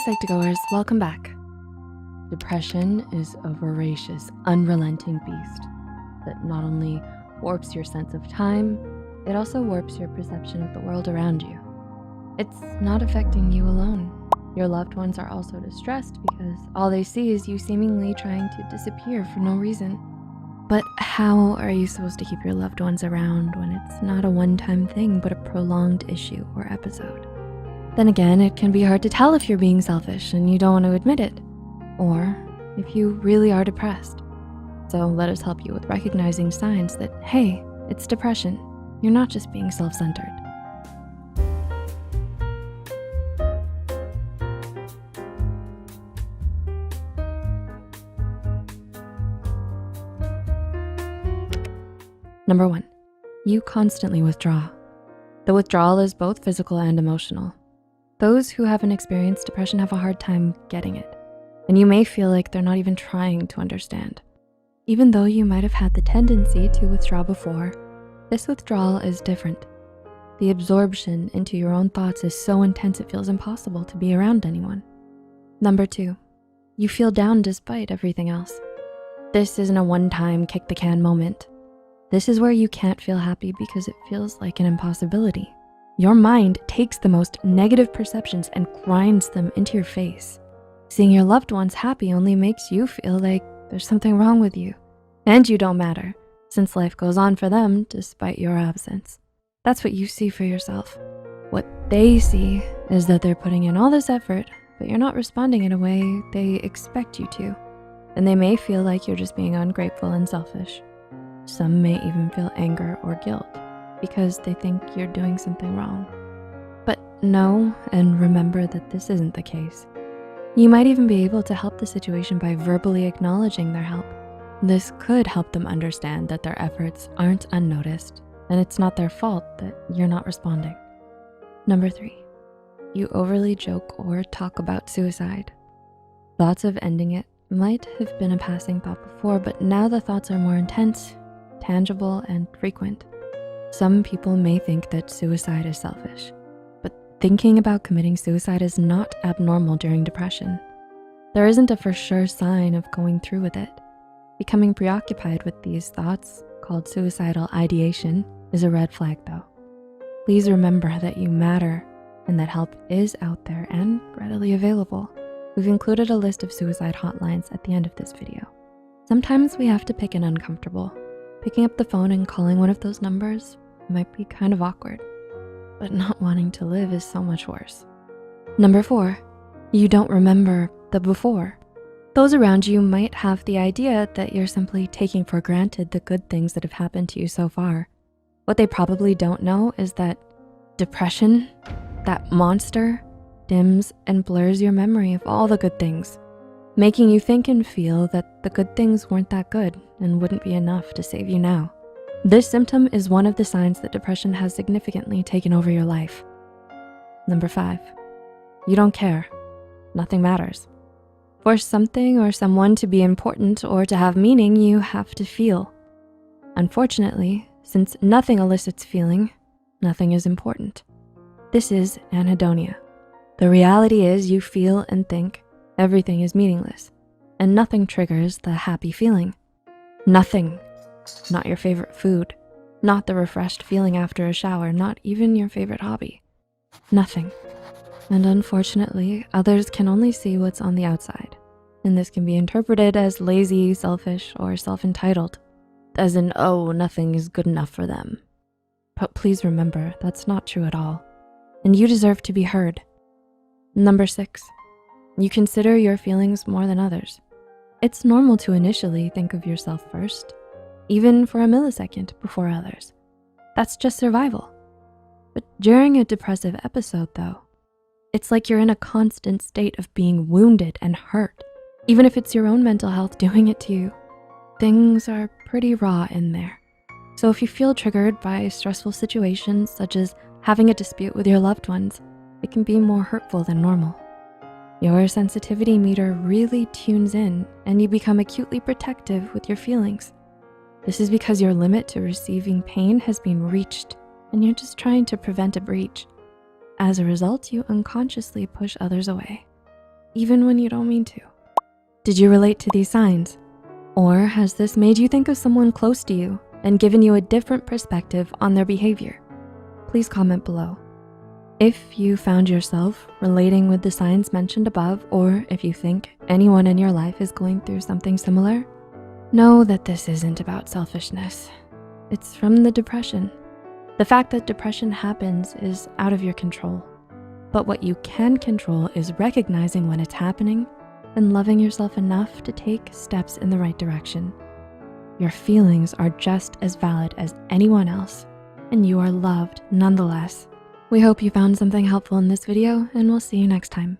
Psych2Goers, welcome back. Depression is a voracious, unrelenting beast that not only warps your sense of time, it also warps your perception of the world around you. It's not affecting you alone. Your loved ones are also distressed because all they see is you seemingly trying to disappear for no reason. But how are you supposed to keep your loved ones around when it's not a one-time thing but a prolonged issue or episode? Then again, it can be hard to tell if you're being selfish and you don't want to admit it, or if you really are depressed. So let us help you with recognizing signs that, hey, it's depression. You're not just being self-centered. Number 1, you constantly withdraw. The withdrawal is both physical and emotional. Those who haven't experienced depression have a hard time getting it, and you may feel like they're not even trying to understand. Even though you might have had the tendency to withdraw before, this withdrawal is different. The absorption into your own thoughts is so intense it feels impossible to be around anyone. Number 2, you feel down despite everything else. This isn't a one-time kick the can moment. This is where you can't feel happy because it feels like an impossibility. Your mind takes the most negative perceptions and grinds them into your face. Seeing your loved ones happy only makes you feel like there's something wrong with you, and you don't matter, since life goes on for them despite your absence. That's what you see for yourself. What they see is that they're putting in all this effort, but you're not responding in a way they expect you to, and they may feel like you're just being ungrateful and selfish. Some may even feel anger or guilt because they think you're doing something wrong. But know and remember that this isn't the case. You might even be able to help the situation by verbally acknowledging their help. This could help them understand that their efforts aren't unnoticed and it's not their fault that you're not responding. Number 3, you overly joke or talk about suicide. Thoughts of ending it might have been a passing thought before, but now the thoughts are more intense, tangible, and frequent. Some people may think that suicide is selfish, but thinking about committing suicide is not abnormal during depression. There isn't a for sure sign of going through with it. Becoming preoccupied with these thoughts, called suicidal ideation, is a red flag though. Please remember that you matter and that help is out there and readily available. We've included a list of suicide hotlines at the end of this video. Sometimes we have to pick an uncomfortable. Picking up the phone and calling one of those numbers might be kind of awkward, but not wanting to live is so much worse. Number 4, you don't remember the before. Those around you might have the idea that you're simply taking for granted the good things that have happened to you so far. What they probably don't know is that depression, that monster, dims and blurs your memory of all the good things, making you think and feel that the good things weren't that good and wouldn't be enough to save you now. This symptom is one of the signs that depression has significantly taken over your life. Number 5, you don't care. Nothing matters. For something or someone to be important or to have meaning, you have to feel. Unfortunately, since nothing elicits feeling, nothing is important. This is anhedonia. The reality is you feel and think everything is meaningless, and nothing triggers the happy feeling. Nothing, not your favorite food, not the refreshed feeling after a shower, not even your favorite hobby. Nothing. And unfortunately, others can only see what's on the outside, and this can be interpreted as lazy, selfish, or self-entitled, as in, oh, nothing is good enough for them. But please remember, that's not true at all, and you deserve to be heard. Number 6, you consider your feelings more than others. It's normal to initially think of yourself first, even for a millisecond before others. That's just survival. But during a depressive episode though, it's like you're in a constant state of being wounded and hurt, even if it's your own mental health doing it to you. Things are pretty raw in there. So if you feel triggered by stressful situations such as having a dispute with your loved ones, it can be more hurtful than normal. Your sensitivity meter really tunes in and you become acutely protective with your feelings. This is because your limit to receiving pain has been reached and you're just trying to prevent a breach. As a result, you unconsciously push others away. even when you don't mean to? Did you relate to these signs? Or has this made you think of someone close to you and given you a different perspective on their behavior? Please comment below. If you found yourself relating with the signs mentioned above, or if you think anyone in your life is going through something similar, know that this isn't about selfishness. It's from the depression. The fact that depression happens is out of your control. But what you can control is recognizing when it's happening and loving yourself enough to take steps in the right direction. Your feelings are just as valid as anyone else, and you are loved nonetheless. We hope you found something helpful in this video, and we'll see you next time.